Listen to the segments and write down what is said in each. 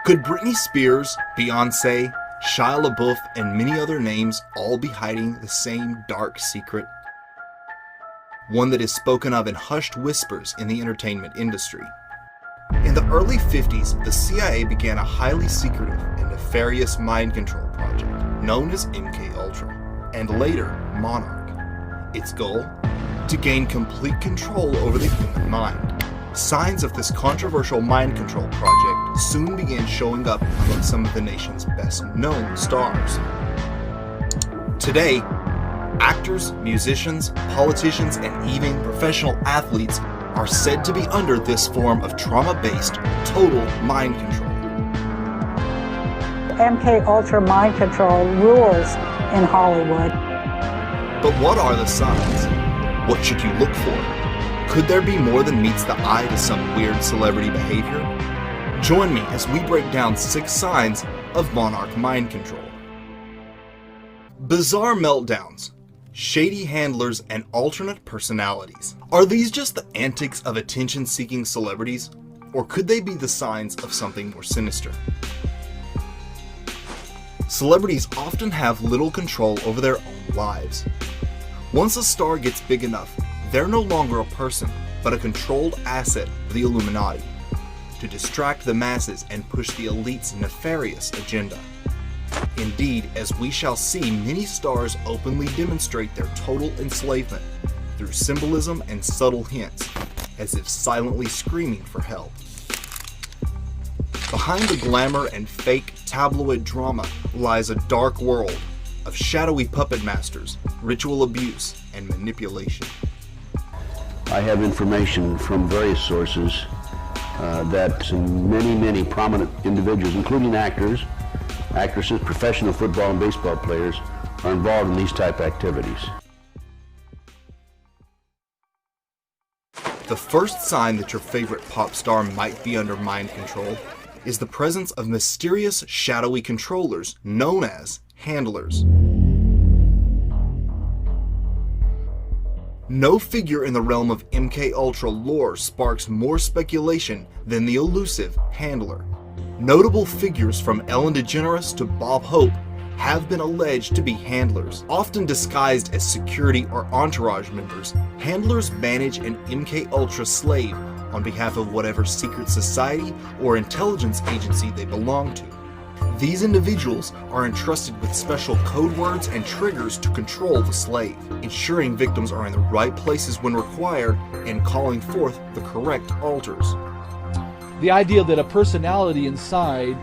Could Britney Spears, Beyonce, Shia LaBeouf, and many other names all be hiding the same dark secret? One that is spoken of in hushed whispers in the entertainment industry. In the early 50s, the CIA began a highly secretive and nefarious mind control project known as MKUltra, and later Monarch. Its goal? To gain complete control over the human mind. Signs of this controversial mind control project soon began showing up among some of the nation's best-known stars. Today, actors, musicians, politicians, and even professional athletes are said to be under this form of trauma-based, total mind control. MKUltra mind control rules in Hollywood. But what are the signs? What should you look for? Could there be more than meets the eye to some weird celebrity behavior? Join me as we break down 6 signs of Monarch mind control. Bizarre meltdowns, shady handlers, and alternate personalities. Are these just the antics of attention-seeking celebrities, or could they be the signs of something more sinister? Celebrities often have little control over their own lives. Once a star gets big enough, they're no longer a person, but a controlled asset of the Illuminati, to distract the masses and push the elite's nefarious agenda. Indeed, as we shall see, many stars openly demonstrate their total enslavement through symbolism and subtle hints, as if silently screaming for help. Behind the glamour and fake tabloid drama lies a dark world of shadowy puppet masters, ritual abuse, and manipulation. I have information from various sources that many prominent individuals, including actors, actresses, professional football and baseball players, are involved in these type activities. The first sign that your favorite pop star might be under mind control is the presence of mysterious, shadowy controllers known as handlers. No figure in the realm of MKUltra lore sparks more speculation than the elusive handler. Notable figures from Ellen DeGeneres to Bob Hope have been alleged to be handlers. Often disguised as security or entourage members, handlers manage an MKUltra slave on behalf of whatever secret society or intelligence agency they belong to. These individuals are entrusted with special code words and triggers to control the slave, ensuring victims are in the right places when required and calling forth the correct alters. The idea that a personality inside,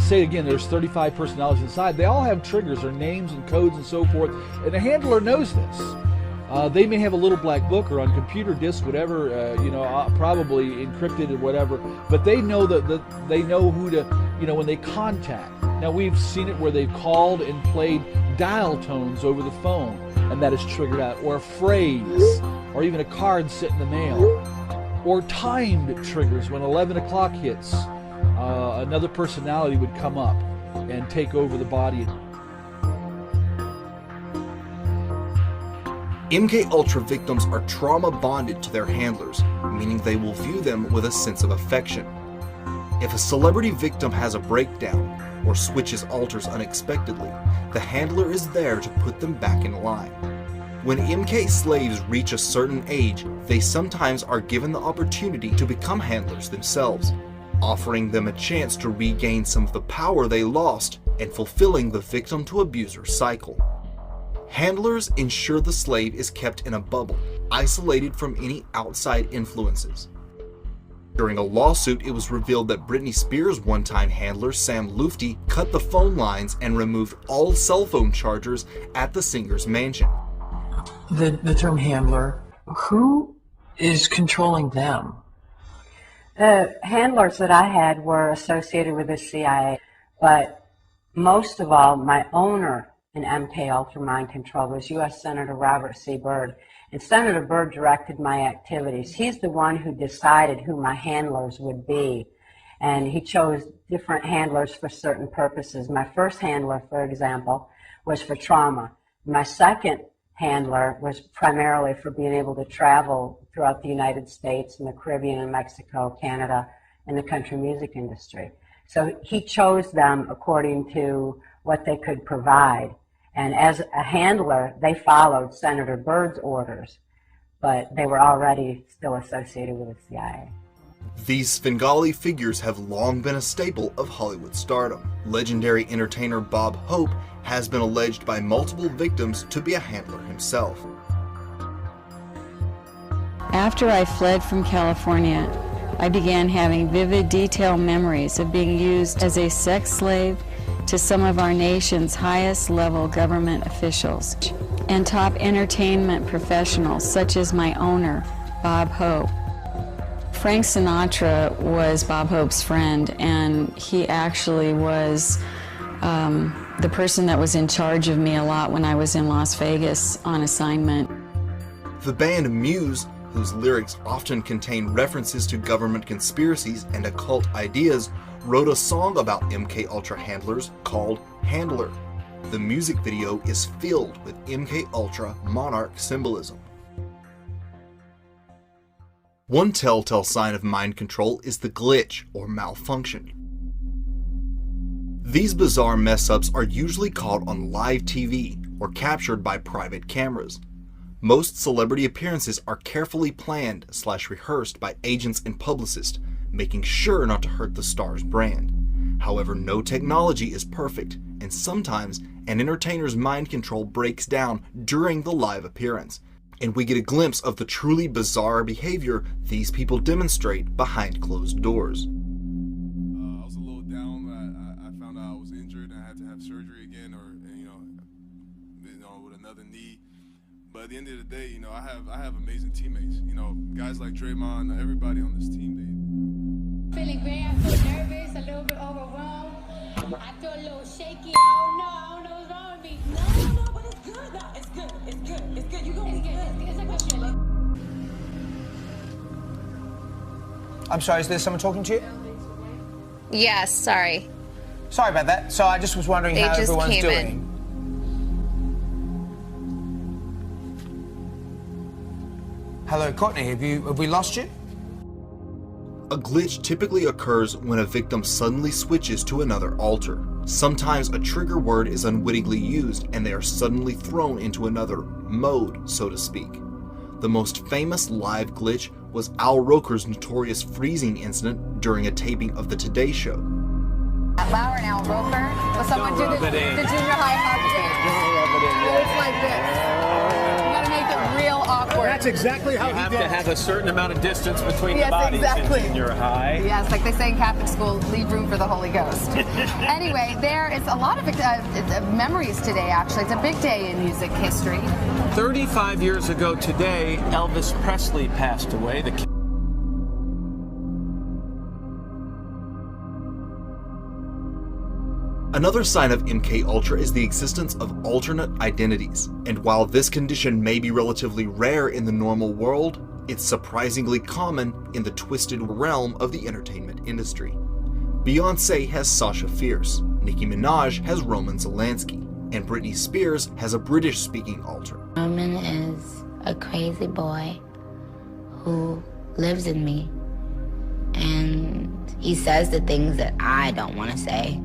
say again, there's 35 personalities inside, they all have triggers or names and codes and so forth, and a handler knows this. They may have a little black book or on computer disk, whatever, probably encrypted or whatever, but they know that they know who to, when they contact. Now we've seen it where they've called and played dial tones over the phone, and that is triggered out, or a phrase, or even a card sent in the mail, or timed triggers. When 11 o'clock hits, another personality would come up and take over the body. MKUltra victims are trauma bonded to their handlers, meaning they will view them with a sense of affection. If a celebrity victim has a breakdown or switches alters unexpectedly, the handler is there to put them back in line. When MK slaves reach a certain age, they sometimes are given the opportunity to become handlers themselves, offering them a chance to regain some of the power they lost and fulfilling the victim-to-abuser cycle. Handlers ensure the slave is kept in a bubble, isolated from any outside influences. During a lawsuit, it was revealed that Britney Spears' one-time handler, Sam Lufty, cut the phone lines and removed all cell phone chargers at the singer's mansion. The term handler, who is controlling them? The handlers that I had were associated with the CIA, but most of all, my owner in MKUltra mind control was U.S. Senator Robert C. Byrd. And Senator Byrd directed my activities. He's the one who decided who my handlers would be. And he chose different handlers for certain purposes. My first handler, for example, was for trauma. My second handler was primarily for being able to travel throughout the United States and the Caribbean and Mexico, Canada, and the country music industry. So he chose them according to what they could provide. And as a handler, they followed Senator Byrd's orders, but they were already still associated with the CIA. These Svengali figures have long been a staple of Hollywood stardom. Legendary entertainer Bob Hope has been alleged by multiple victims to be a handler himself. After I fled from California, I began having vivid, detailed memories of being used as a sex slave to some of our nation's highest level government officials and top entertainment professionals such as my owner, Bob Hope. Frank Sinatra was Bob Hope's friend, and he actually was the person that was in charge of me a lot when I was in Las Vegas on assignment. The band Muse, whose lyrics often contain references to government conspiracies and occult ideas, wrote a song about MKUltra handlers called Handler. The music video is filled with MKUltra monarch symbolism. One telltale sign of mind control is the glitch or malfunction. These bizarre mess-ups are usually caught on live TV or captured by private cameras. Most celebrity appearances are carefully planned/rehearsed by agents and publicists, making sure not to hurt the star's brand. However, no technology is perfect, and sometimes an entertainer's mind control breaks down during the live appearance, and we get a glimpse of the truly bizarre behavior these people demonstrate behind closed doors. I was a little down. I found out I was injured and I had to have surgery again, or with another knee. But at the end of the day, I have amazing teammates. Guys like Draymond, everybody on this team. Feeling great. I feel nervous, a little bit overwhelmed. I feel a little shaky. I don't know what's wrong with me. No, but it's good. No, it's good. It's good. It's good. You gonna be good. It's a good feeling. I'm sorry, is there someone talking to you? Yes, sorry. Sorry about that. So I just was wondering how everyone's doing. Hello, Courtney, have we lost you? A glitch typically occurs when a victim suddenly switches to another alter. Sometimes a trigger word is unwittingly used and they are suddenly thrown into another mode, so to speak. The most famous live glitch was Al Roker's notorious freezing incident during a taping of The Today Show. Lauer and Al Roker, will someone do the junior high hug? It's like this. You gotta make it real awkward. That's exactly how you have to have a certain amount of distance between the bodies exactly. in junior high. Yes, like they say in Catholic school, leave room for the Holy Ghost. Anyway, there is a lot of memories today, actually. It's a big day in music history. 35 years ago today, Elvis Presley passed away. Another sign of MKUltra is the existence of alternate identities, and while this condition may be relatively rare in the normal world, it's surprisingly common in the twisted realm of the entertainment industry. Beyoncé has Sasha Fierce, Nicki Minaj has Roman Zelensky, and Britney Spears has a British-speaking alter. Roman is a crazy boy who lives in me, and he says the things that I don't want to say.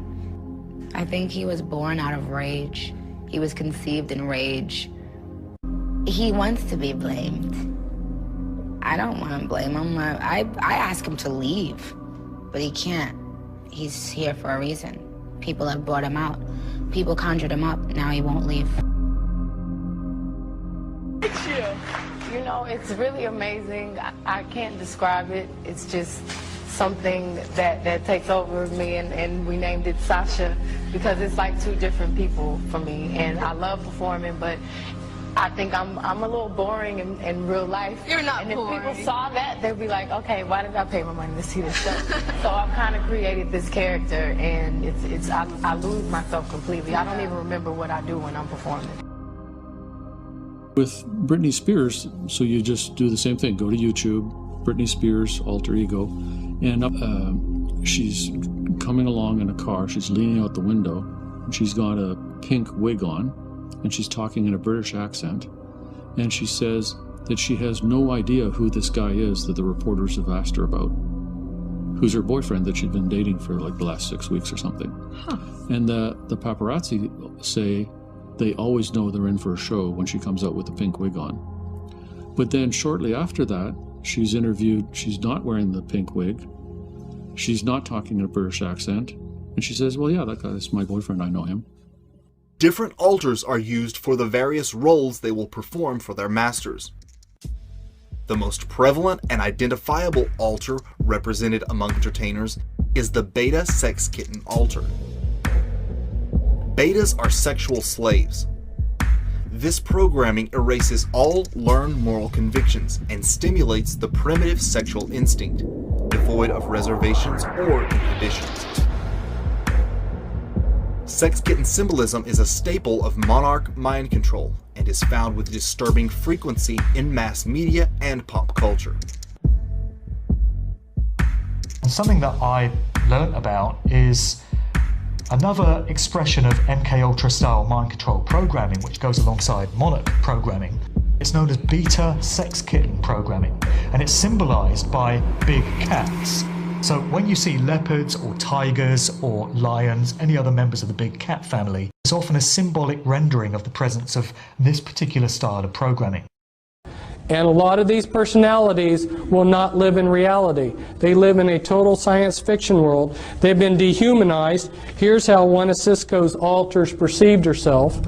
I think he was born out of rage. He was conceived in rage. He wants to be blamed. I don't want to blame him. I ask him to leave, but he can't. He's here for a reason. People have brought him out. People conjured him up. Now he won't leave. It's you. It's really amazing. I can't describe it. It's just something that takes over me, and we named it Sasha because it's like two different people for me, and I love performing, but I think I'm a little boring in real life. You're not boring. If people saw that, they'd be like, okay, why did I pay my money to see this show? So I've kind of created this character, and I lose myself completely. I don't even remember what I do when I'm performing. With Britney Spears, so you just do the same thing. Go to YouTube, Britney Spears, alter ego, and she's coming along in a car. She's leaning out the window, and she's got a pink wig on, and she's talking in a British accent, and she says that she has no idea who this guy is that the reporters have asked her about. who's her boyfriend that she'd been dating for like the last 6 weeks or something. And the paparazzi say they always know they're in for a show when she comes out with the pink wig on. But then shortly after that, she's interviewed, she's not wearing the pink wig, she's not talking in a British accent, and she says, well, yeah, that guy's my boyfriend, I know him. Different altars are used for the various roles they will perform for their masters. The most prevalent and identifiable altar represented among entertainers is the beta sex kitten altar. Betas are sexual slaves. This programming erases all learned moral convictions and stimulates the primitive sexual instinct, devoid of reservations or inhibitions. Sex kitten symbolism is a staple of monarch mind control and is found with disturbing frequency in mass media and pop culture. Something that I learnt about is another expression of MKUltra style mind control programming, which goes alongside monarch programming. It's known as beta sex kitten programming, and it's symbolized by big cats. So when you see leopards or tigers or lions, any other members of the big cat family, it's often a symbolic rendering of the presence of this particular style of programming. And a lot of these personalities will not live in reality. They live in a total science fiction world. They've been dehumanized. Here's how one of Cisco's alters perceived herself.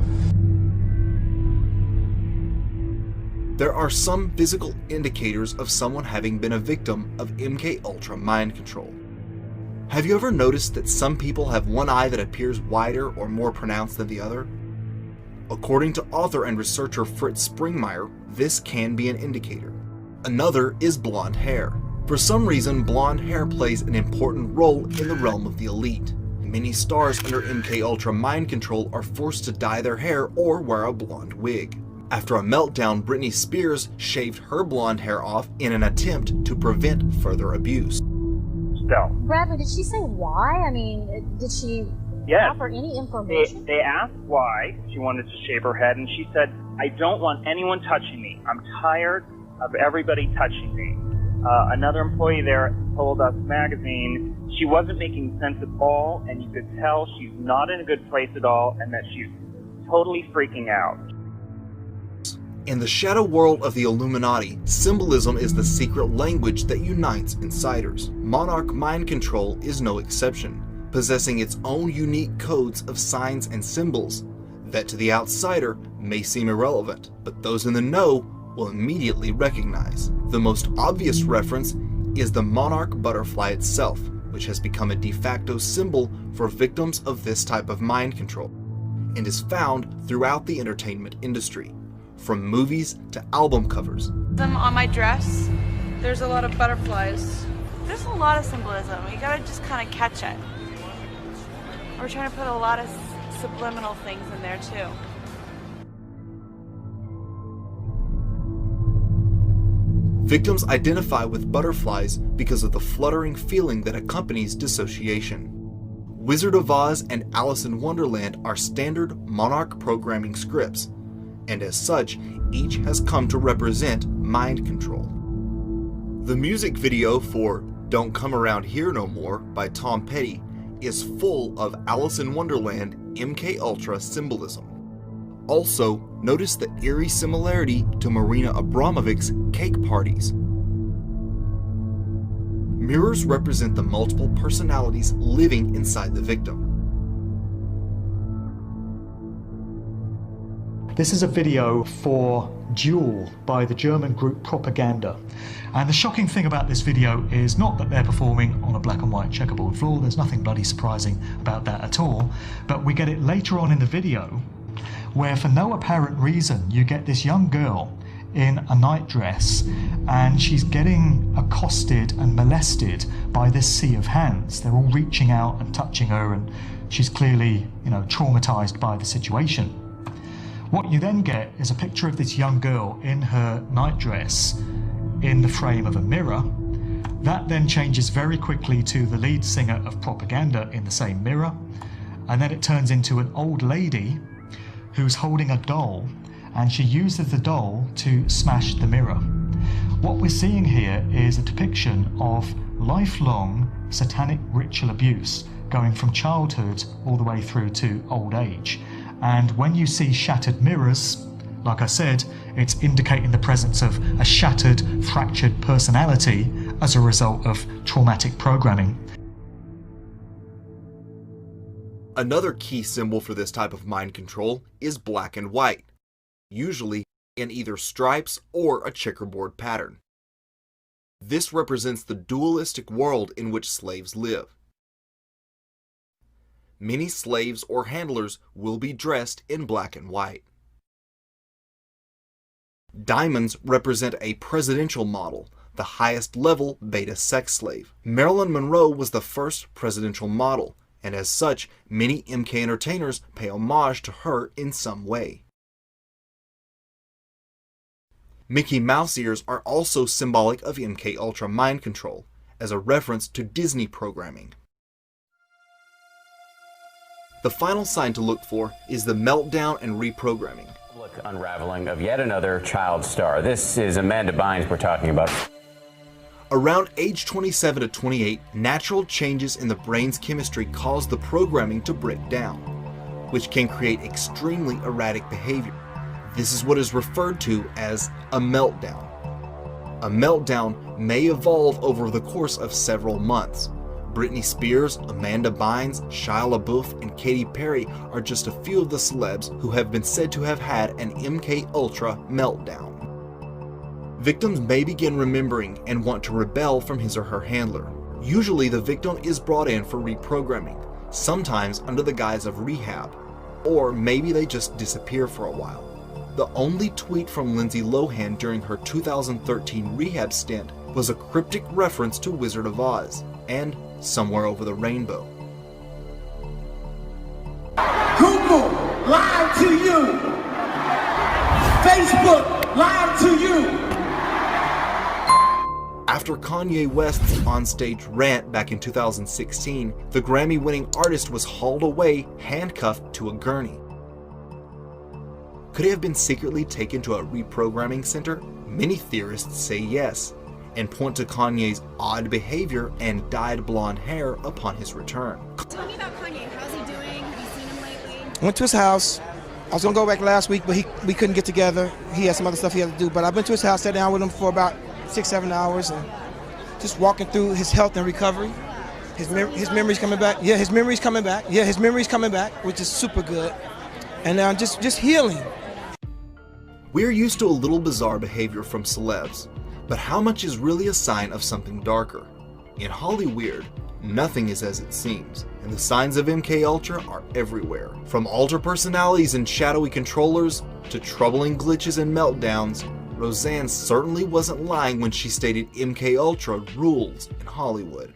There are some physical indicators of someone having been a victim of MKUltra mind control. Have you ever noticed that some people have one eye that appears wider or more pronounced than the other? According to author and researcher Fritz Springmeier, this can be an indicator. Another is blonde hair. For some reason, blonde hair plays an important role in the realm of the elite. Many stars under MKUltra mind control are forced to dye their hair or wear a blonde wig. After a meltdown, Britney Spears shaved her blonde hair off in an attempt to prevent further abuse. Bradley, did she say why? I mean, did she offer any information? They asked why she wanted to shave her head, and she said, I don't want anyone touching me. I'm tired of everybody touching me. Another employee there told Us magazine she wasn't making sense at all, and you could tell she's not in a good place at all, and that she's totally freaking out. In the shadow world of the Illuminati, symbolism is the secret language that unites insiders. Monarch mind control is no exception, possessing its own unique codes of signs and symbols that to the outsider may seem irrelevant, but those in the know will immediately recognize. The most obvious reference is the monarch butterfly itself, which has become a de facto symbol for victims of this type of mind control, and is found throughout the entertainment industry, from movies to album covers. On my dress, there's a lot of butterflies. There's a lot of symbolism. You gotta just kind of catch it. We're trying to put a lot of subliminal things in there too. Victims identify with butterflies because of the fluttering feeling that accompanies dissociation. Wizard of Oz and Alice in Wonderland are standard monarch programming scripts, and as such, each has come to represent mind control. The music video for Don't Come Around Here No More by Tom Petty is full of Alice in Wonderland MKUltra symbolism. Also, notice the eerie similarity to Marina Abramovic's cake parties. Mirrors represent the multiple personalities living inside the victim. This is a video for Duel by the German group Propaganda. And the shocking thing about this video is not that they're performing on a black and white checkerboard floor, there's nothing bloody surprising about that at all, but we get it later on in the video where for no apparent reason you get this young girl in a nightdress and she's getting accosted and molested by this sea of hands. They're all reaching out and touching her and she's clearly, traumatized by the situation. What you then get is a picture of this young girl in her nightdress in the frame of a mirror. That then changes very quickly to the lead singer of Propaganda in the same mirror, and then it turns into an old lady who's holding a doll, and she uses the doll to smash the mirror. What we're seeing here is a depiction of lifelong satanic ritual abuse, going from childhood all the way through to old age. And when you see shattered mirrors, like I said, it's indicating the presence of a shattered, fractured personality as a result of traumatic programming. Another key symbol for this type of mind control is black and white, usually in either stripes or a checkerboard pattern. This represents the dualistic world in which slaves live. Many slaves or handlers will be dressed in black and white. Diamonds represent a presidential model, the highest level beta sex slave. Marilyn Monroe was the first presidential model, and as such, many MK entertainers pay homage to her in some way. Mickey Mouse ears are also symbolic of MKUltra mind control, as a reference to Disney programming. The final sign to look for is the meltdown and reprogramming. Unraveling of yet another child star. This is Amanda Bynes we're talking about. Around age 27 to 28, natural changes in the brain's chemistry cause the programming to break down, which can create extremely erratic behavior. This is what is referred to as a meltdown. A meltdown may evolve over the course of several months. Britney Spears, Amanda Bynes, Shia LaBeouf, and Katy Perry are just a few of the celebs who have been said to have had an MKUltra meltdown. Victims may begin remembering and want to rebel from his or her handler. Usually the victim is brought in for reprogramming, sometimes under the guise of rehab, or maybe they just disappear for a while. The only tweet from Lindsay Lohan during her 2013 rehab stint was a cryptic reference to Wizard of Oz and Somewhere Over the Rainbow. Google lied to you. Facebook lied to you. After Kanye West's onstage rant back in 2016, the Grammy-winning artist was hauled away, handcuffed to a gurney. Could he have been secretly taken to a reprogramming center? Many theorists say yes, and point to Kanye's odd behavior and dyed blonde hair upon his return. Tell me about Kanye. How's he doing? Have you seen him lately? I went to his house. I was gonna go back last week, but we couldn't get together. He had some other stuff he had to do, but I've been to his house, sat down with him for about 6-7 hours, and just walking through his health and recovery. His memory's coming back. Yeah, his memory's coming back. Yeah, his memory's coming back, which is super good. And now just healing. We're used to a little bizarre behavior from celebs, but how much is really a sign of something darker? In Hollyweird, nothing is as it seems, and the signs of MKUltra are everywhere. From alter personalities and shadowy controllers, to troubling glitches and meltdowns, Roseanne certainly wasn't lying when she stated MKUltra rules in Hollywood.